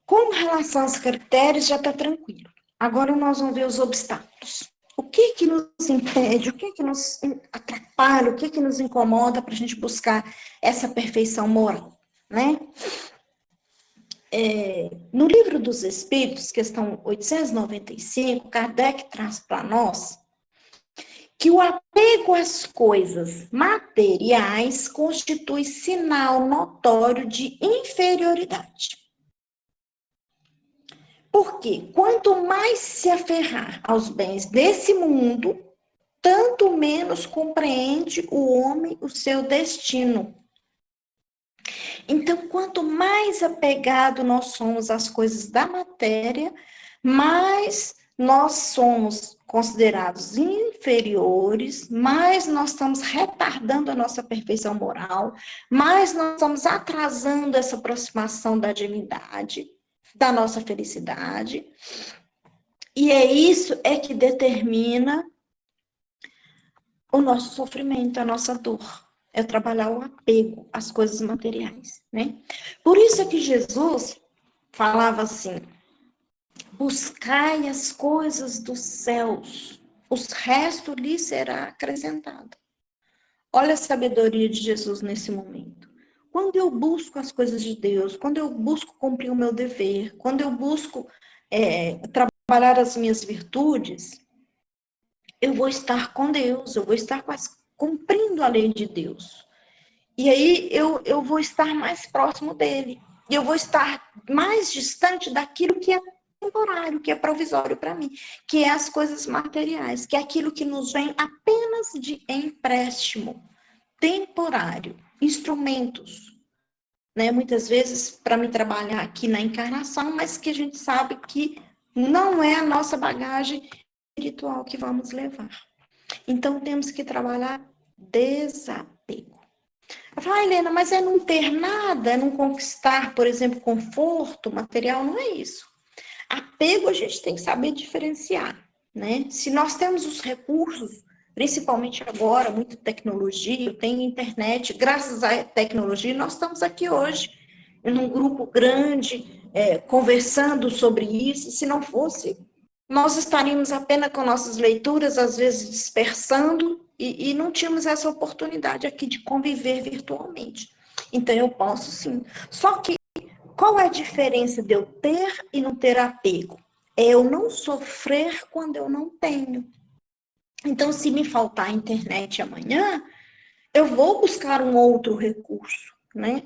A: com relação aos critérios, já está tranquilo. Agora nós vamos ver os obstáculos. O que nos impede, o que nos atrapalha, o que nos incomoda para a gente buscar essa perfeição moral, né? No Livro dos Espíritos, questão 895, Kardec traz para nós que o apego às coisas materiais constitui sinal notório de inferioridade. Porque quanto mais se aferrar aos bens desse mundo, tanto menos compreende o homem o seu destino. Então, quanto mais apegado nós somos às coisas da matéria, mais nós somos considerados inferiores, mais nós estamos retardando a nossa perfeição moral, mais nós estamos atrasando essa aproximação da divindade, da nossa felicidade. E isso que determina o nosso sofrimento, a nossa dor. É trabalhar o apego às coisas materiais, né? Por isso é que Jesus falava assim: buscai as coisas dos céus, os restos lhe será acrescentado. Olha a sabedoria de Jesus nesse momento. Quando eu busco as coisas de Deus, quando eu busco cumprir o meu dever, quando eu busco trabalhar as minhas virtudes, eu vou estar com Deus, eu vou estar cumprindo a lei de Deus. E aí eu vou estar mais próximo dele. E eu vou estar mais distante daquilo que é temporário, que é provisório para mim, que é as coisas materiais, que é aquilo que nos vem apenas de empréstimo, temporário, instrumentos, né? Muitas vezes para me trabalhar aqui na encarnação, mas que a gente sabe que não é a nossa bagagem espiritual que vamos levar. Então, temos que trabalhar desapego. Eu falo, Helena, mas é não ter nada, é não conquistar, por exemplo, conforto material, não é isso. Apego a gente tem que saber diferenciar, né? Se nós temos os recursos, principalmente agora, muita tecnologia, tem internet, graças à tecnologia, nós estamos aqui hoje, num grupo grande, conversando sobre isso. Se não fosse, nós estaríamos apenas com nossas leituras, às vezes dispersando, e não tínhamos essa oportunidade aqui de conviver virtualmente. Então, eu posso sim. Só que, qual é a diferença de eu ter e não ter apego? É eu não sofrer quando eu não tenho. Então, se me faltar a internet amanhã, eu vou buscar um outro recurso, né?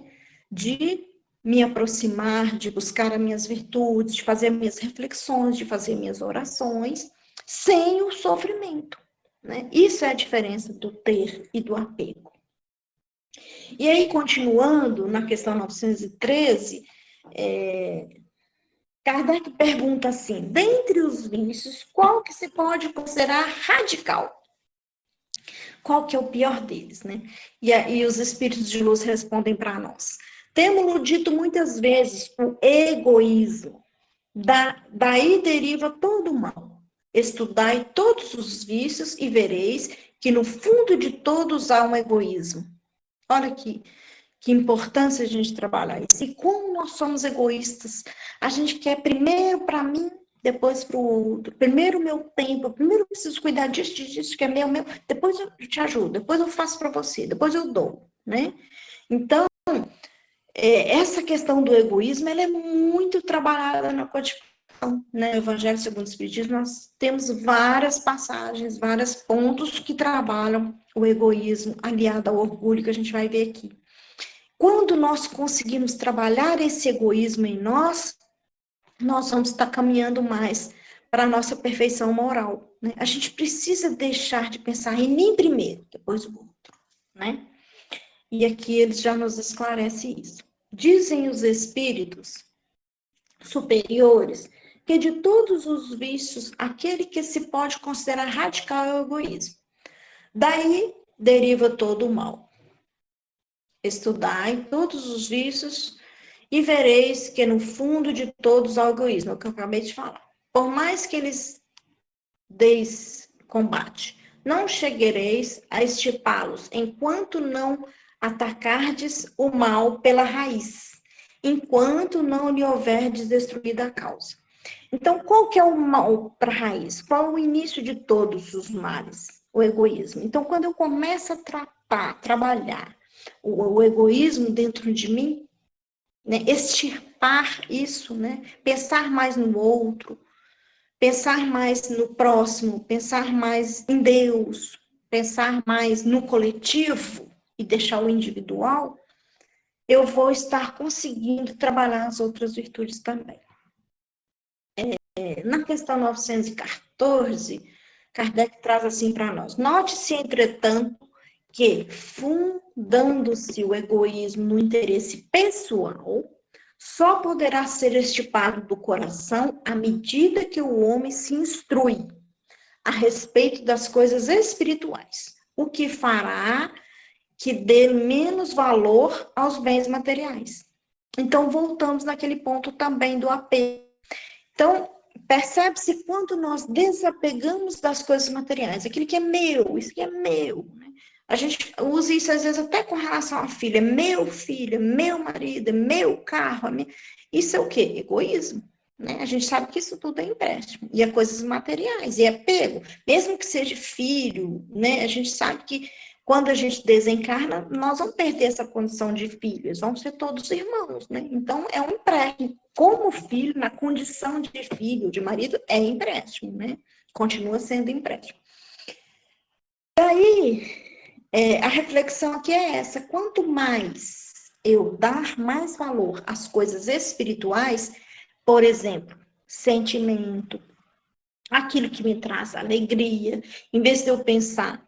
A: De me aproximar, de buscar as minhas virtudes, de fazer minhas reflexões, de fazer minhas orações, sem o sofrimento, né? Isso é a diferença do ter e do apego. E aí, continuando na questão 913, Kardec pergunta assim: dentre os vícios, qual que se pode considerar radical? Qual que é o pior deles, né? E os espíritos de luz respondem para nós. Temos dito muitas vezes o egoísmo. Daí deriva todo o mal. Estudai todos os vícios e vereis que no fundo de todos há um egoísmo. Olha que importância a gente trabalhar isso. E como nós somos egoístas, a gente quer primeiro para mim, depois para o outro. Primeiro o meu tempo, primeiro eu preciso cuidar disso que é meu, depois eu te ajudo, depois eu faço para você, depois eu dou, né? Então, essa questão do egoísmo, ela é muito trabalhada na codificação né? No Evangelho segundo o Espiritismo, nós temos várias passagens, vários pontos que trabalham o egoísmo aliado ao orgulho, que a gente vai ver aqui. Quando nós conseguimos trabalhar esse egoísmo em nós vamos estar caminhando mais para a nossa perfeição moral, né? A gente precisa deixar de pensar em mim primeiro, depois o outro, né? E aqui eles já nos esclarecem isso. Dizem os espíritos superiores que de todos os vícios, aquele que se pode considerar radical é o egoísmo. Daí deriva todo o mal. Estudai todos os vícios e vereis que no fundo de todos há o egoísmo, é o que eu acabei de falar. Por mais que eles deis combate, não chegareis a estipá-los, enquanto não atacardes o mal pela raiz, enquanto não lhe houverdes destruído a causa. Então, qual que é o mal para a raiz? Qual é o início de todos os males? O egoísmo. Então, quando eu começo a trabalhar o egoísmo dentro de mim, né, extirpar isso, né, pensar mais no outro, pensar mais no próximo, pensar mais em Deus, pensar mais no coletivo e deixar o individual, eu vou estar conseguindo trabalhar as outras virtudes também. Na questão 914, Kardec traz assim para nós: note-se, entretanto, que, fundando-se o egoísmo no interesse pessoal, só poderá ser estipado do coração à medida que o homem se instrui a respeito das coisas espirituais, o que fará que dê menos valor aos bens materiais. Então, voltamos naquele ponto também do apego. Então, percebe-se quando nós desapegamos das coisas materiais, aquilo que é meu, isso que é meu, né? A gente usa isso às vezes até com relação à filha, meu filho, meu marido, meu carro, isso é o quê? Egoísmo, né? A gente sabe que isso tudo é empréstimo, e é coisas materiais, e é apego, mesmo que seja filho, né? A gente sabe que quando a gente desencarna, nós vamos perder essa condição de filhos, vamos ser todos irmãos, né? Então, é um empréstimo. Como filho, na condição de filho, de marido, é empréstimo, né? Continua sendo empréstimo. E aí, a reflexão aqui é essa: quanto mais eu dar mais valor às coisas espirituais, por exemplo, sentimento, aquilo que me traz alegria, em vez de eu pensar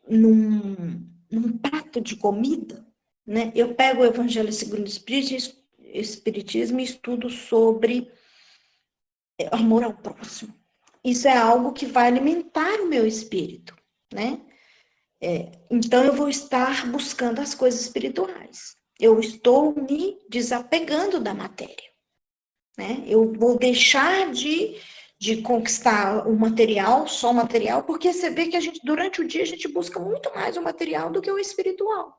A: num prato de comida, né? Eu pego o Evangelho segundo o Espiritismo e estudo sobre amor ao próximo. Isso é algo que vai alimentar o meu espírito, né? Então, eu vou estar buscando as coisas espirituais. Eu estou me desapegando da matéria, né? Eu vou deixar de conquistar o material, só o material, porque você vê que durante o dia, a gente busca muito mais o material do que o espiritual.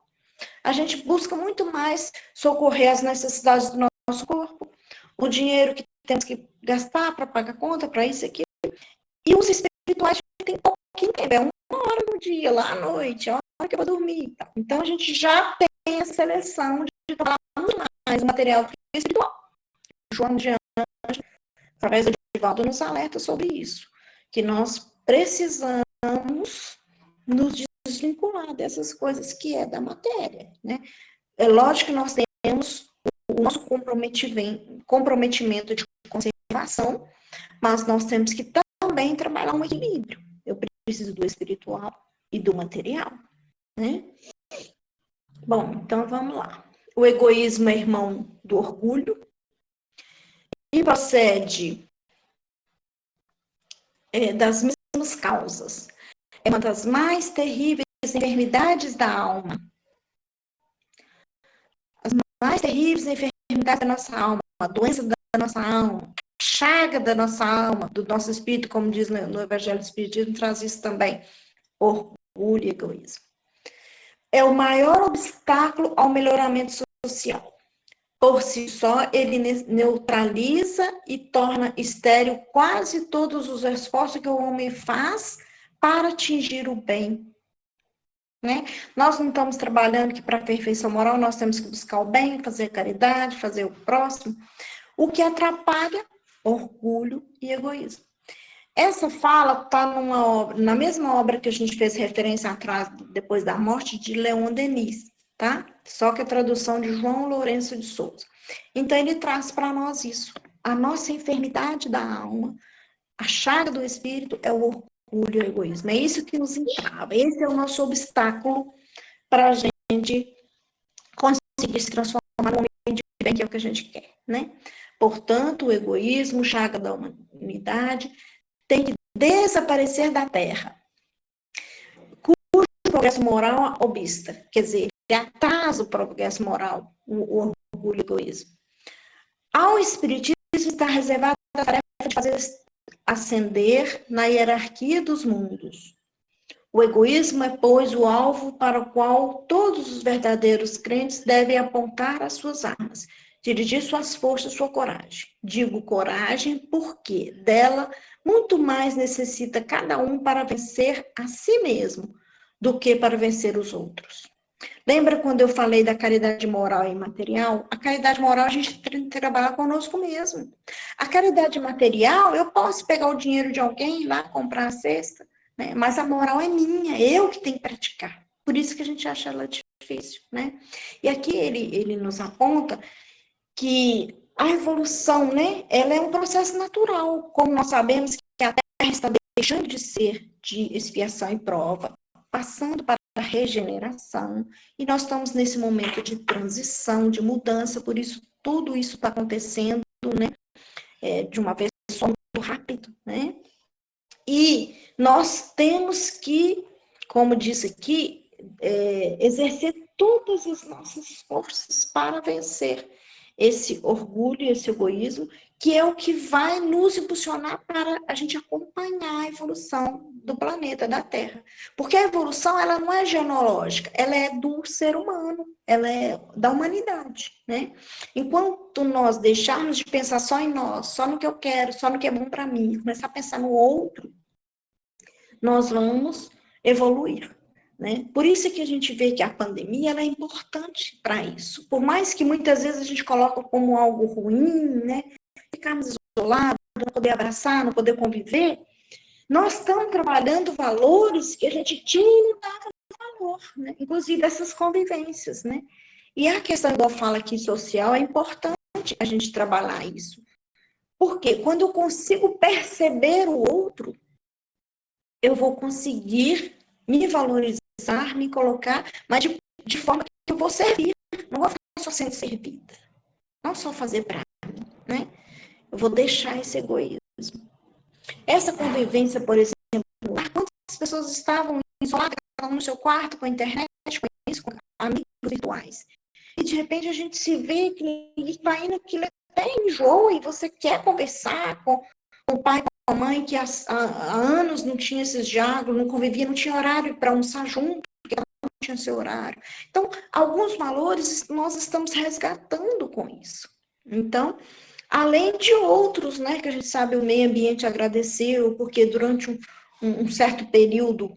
A: A gente busca muito mais socorrer as necessidades do nosso corpo, o dinheiro que temos que gastar para pagar conta, para isso e aquilo. E os espirituais tem pouquinho tempo, é uma hora no dia, lá à noite, a hora que eu vou dormir. Então, a gente já tem a seleção de trabalhar muito mais o material do que o espiritual. João de Anjos, através do Divaldo, nos alerta sobre isso, que nós precisamos nos desvincular dessas coisas que é da matéria, né? É lógico que nós temos o nosso comprometimento de conservação, mas nós temos que também trabalhar um equilíbrio. Eu preciso do espiritual e do material, né? Bom, então vamos lá. O egoísmo é irmão do orgulho e procede das mesmas causas. É uma das mais terríveis enfermidades da alma. As mais terríveis enfermidades da nossa alma, a doença da nossa alma, a chaga da nossa alma, do nosso espírito, como diz no Evangelho do Espiritismo, traz isso também, orgulho e egoísmo. É o maior obstáculo ao melhoramento social. Por si só, ele neutraliza e torna estéril quase todos os esforços que o homem faz para atingir o bem, né? Nós não estamos trabalhando que para a perfeição moral nós temos que buscar o bem, fazer caridade, fazer o próximo. O que atrapalha orgulho e egoísmo. Essa fala está na mesma obra que a gente fez referência atrás, depois da morte, de Leon Denis, tá? Só que a tradução de João Lourenço de Souza. Então, ele traz para nós isso. A nossa enfermidade da alma, a chaga do espírito é o orgulho e o egoísmo. É isso que nos entrava. Esse é o nosso obstáculo para a gente conseguir se transformar no homem de bem, que é o que a gente quer, né? Portanto, o egoísmo, chaga da humanidade, tem que desaparecer da Terra. Cujo progresso moral obsta, quer dizer, ele atrasa o progresso moral, o orgulho e o egoísmo. Ao Espiritismo está reservada a tarefa de fazer ascender na hierarquia dos mundos. O egoísmo é, pois, o alvo para o qual todos os verdadeiros crentes devem apontar as suas armas, dirigir suas forças, sua coragem. Digo coragem porque dela muito mais necessita cada um para vencer a si mesmo do que para vencer os outros. Lembra quando eu falei da caridade moral e material? A caridade moral a gente tem que trabalhar conosco mesmo. A caridade material, eu posso pegar o dinheiro de alguém e ir lá comprar a cesta, né? Mas a moral é minha, eu que tenho que praticar. Por isso que a gente acha ela difícil, né? E aqui ele nos aponta que a evolução, né, ela é um processo natural, como nós sabemos que a Terra está deixando de ser de expiação e prova, passando para a regeneração, e nós estamos nesse momento de transição, de mudança, por isso tudo isso está acontecendo, né, de uma vez só, muito rápido, né, e nós temos que, como diz aqui, exercer todas as nossas forças para vencer esse orgulho, esse egoísmo, que é o que vai nos impulsionar para a gente acompanhar a evolução do planeta, da Terra. Porque a evolução, ela não é genealógica, ela é do ser humano, ela é da humanidade, né? Enquanto nós deixarmos de pensar só em nós, só no que eu quero, só no que é bom para mim, começar a pensar no outro, nós vamos evoluir. Né? Por isso é que a gente vê que a pandemia ela é importante para isso. Por mais que muitas vezes a gente coloca como algo ruim, né? Ficarmos isolados, não poder abraçar, não poder conviver, nós estamos trabalhando valores que a gente tinha e não dava valor, né? Inclusive essas convivências. Né? E a questão, igual fala aqui, social, é importante a gente trabalhar isso. Porque quando eu consigo perceber o outro, eu vou conseguir me valorizar, me colocar, mas de forma que eu vou servir. Não vou ficar só sendo servida. Não só fazer para mim, né? Eu vou deixar esse egoísmo. Essa convivência, por exemplo, quantas pessoas estavam isoladas no seu quarto, com a internet, com isso, com amigos virtuais. E de repente a gente se vê que vai indo aquilo até enjoa e você quer conversar com o pai, com a mãe, que há anos não tinha esses diálogos, não convivia, não tinha horário para almoçar junto, porque não tinha seu horário. Então, alguns valores nós estamos resgatando com isso. Então, além de outros, né, que a gente sabe o meio ambiente agradeceu, porque durante um certo período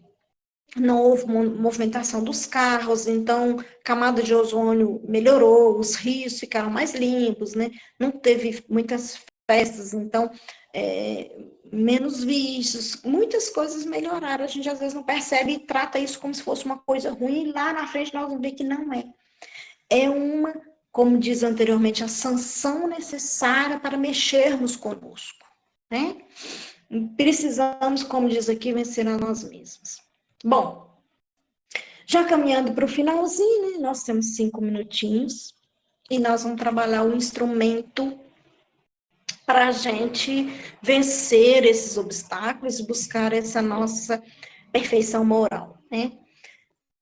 A: não houve movimentação dos carros, então a camada de ozônio melhorou, os rios ficaram mais limpos, né? Não teve muitas festas, então menos vícios, muitas coisas melhoraram, a gente às vezes não percebe e trata isso como se fosse uma coisa ruim, e lá na frente nós vamos ver que não é. É uma, como diz anteriormente, a sanção necessária para mexermos conosco, né? Precisamos, como diz aqui, vencer a nós mesmos. Bom, já caminhando para o finalzinho, né, nós temos 5 minutinhos e nós vamos trabalhar o instrumento para a gente vencer esses obstáculos e buscar essa nossa perfeição moral, né?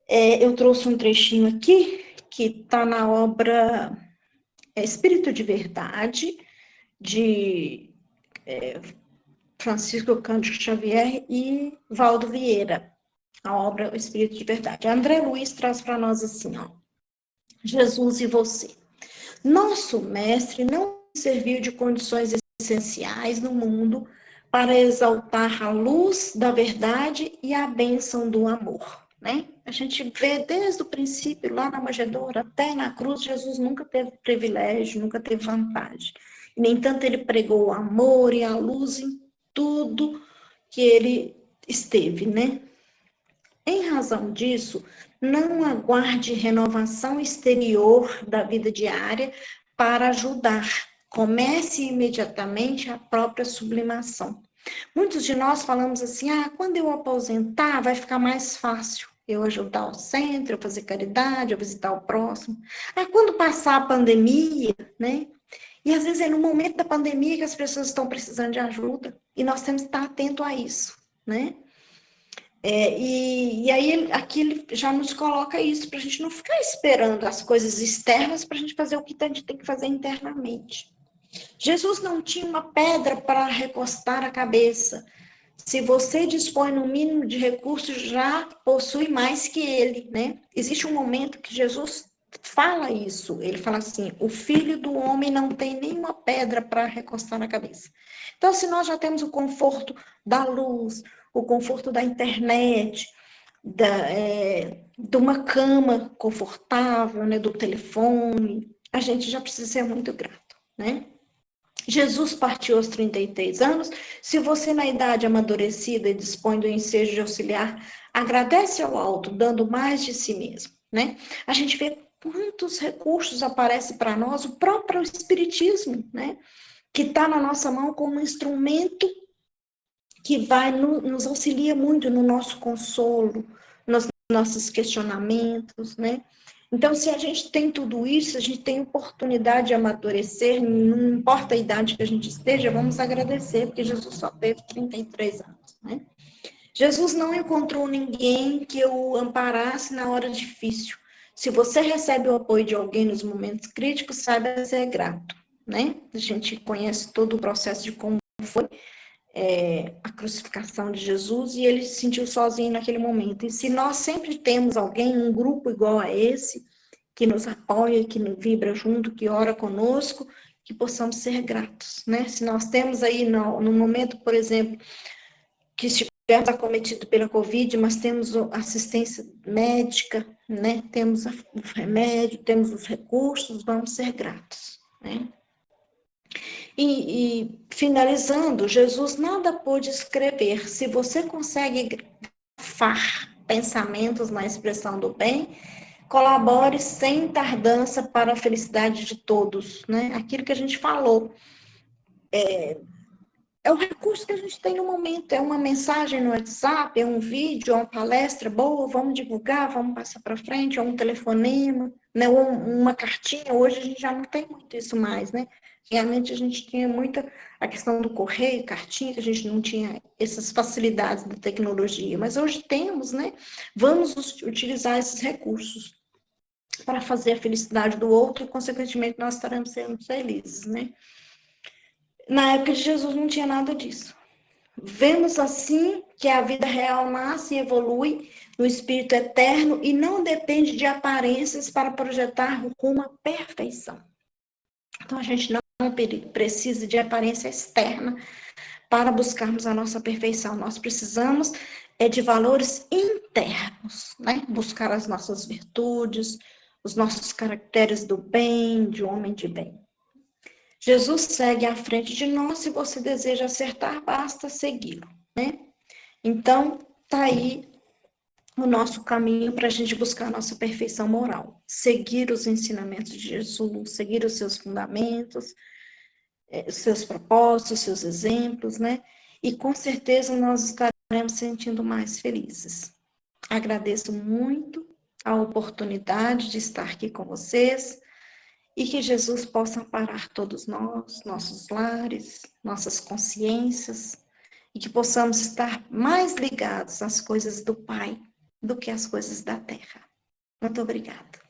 A: Eu trouxe um trechinho aqui que está na obra Espírito de Verdade, de Francisco Cândido Xavier e Valdo Vieira, a obra O Espírito de Verdade. André Luiz traz para nós assim, ó, Jesus e você. Nosso mestre não serviu de condições essenciais no mundo para exaltar a luz da verdade e a bênção do amor, né? A gente vê desde o princípio, lá na manjedoura até na cruz, Jesus nunca teve privilégio, nunca teve vantagem. E, no entanto, ele pregou o amor e a luz em tudo que ele esteve, né? Em razão disso, não aguarde renovação exterior da vida diária para ajudar. Comece imediatamente a própria sublimação. Muitos de nós falamos assim, quando eu aposentar vai ficar mais fácil eu ajudar o centro, eu fazer caridade, eu visitar o próximo. Quando passar a pandemia, né? E às vezes é no momento da pandemia que as pessoas estão precisando de ajuda, e nós temos que estar atento a isso, né? E aí aqui ele já nos coloca isso, para a gente não ficar esperando as coisas externas para a gente fazer o que a gente tem que fazer internamente. Jesus não tinha uma pedra para recostar a cabeça. Se você dispõe no mínimo de recursos, já possui mais que ele, né? Existe um momento que Jesus fala isso, ele fala assim, o filho do homem não tem nenhuma pedra para recostar na cabeça. Então, se nós já temos o conforto da luz, o conforto da internet, de uma cama confortável, né, do telefone, a gente já precisa ser muito grato, né? Jesus partiu aos 33 anos. Se você, na idade amadurecida e dispõe do ensejo de auxiliar, agradece ao alto, dando mais de si mesmo, né? A gente vê quantos recursos aparecem para nós, o próprio Espiritismo, né? Que está na nossa mão como um instrumento que vai nos auxilia muito no nosso consolo, nos nossos questionamentos, né? Então, se a gente tem tudo isso, a gente tem oportunidade de amadurecer, não importa a idade que a gente esteja, vamos agradecer, porque Jesus só teve 33 anos, né? Jesus não encontrou ninguém que o amparasse na hora difícil. Se você recebe o apoio de alguém nos momentos críticos, saiba ser grato, né? A gente conhece todo o processo de como foi a crucificação de Jesus e ele se sentiu sozinho naquele momento. E se nós sempre temos alguém, um grupo igual a esse, que nos apoia, que nos vibra junto, que ora conosco, que possamos ser gratos, né? Se nós temos aí, no momento, por exemplo, que estivermos acometidos pela Covid, mas temos assistência médica, né? Temos o remédio, temos os recursos, vamos ser gratos, né? E finalizando, Jesus nada pôde escrever. Se você consegue grafar pensamentos na expressão do bem, colabore sem tardança para a felicidade de todos, né? Aquilo que a gente falou. É o recurso que a gente tem no momento, é uma mensagem no WhatsApp, é um vídeo, é uma palestra boa, vamos divulgar, vamos passar para frente, é um telefonema, né? Uma cartinha, hoje a gente já não tem muito isso mais, né? Realmente a gente tinha muita a questão do correio, cartinha, que a gente não tinha essas facilidades da tecnologia, mas hoje temos, né? Vamos utilizar esses recursos para fazer a felicidade do outro e, consequentemente, nós estaremos sendo felizes, né? Na época de Jesus não tinha nada disso. Vemos assim que a vida real nasce e evolui no espírito eterno e não depende de aparências para projetar rumo à perfeição. Então a gente não precisa de aparência externa para buscarmos a nossa perfeição. Nós precisamos de valores internos, né? Buscar as nossas virtudes, os nossos caracteres do bem, de homem de bem. Jesus segue à frente de nós, se você deseja acertar, basta segui-lo, né? Então, tá aí o nosso caminho para a gente buscar a nossa perfeição moral. Seguir os ensinamentos de Jesus, seguir os seus fundamentos, os seus propósitos, os seus exemplos, né? E com certeza nós estaremos sentindo mais felizes. Agradeço muito a oportunidade de estar aqui com vocês. E que Jesus possa amparar todos nós, nossos lares, nossas consciências, e que possamos estar mais ligados às coisas do Pai do que às coisas da terra. Muito obrigada.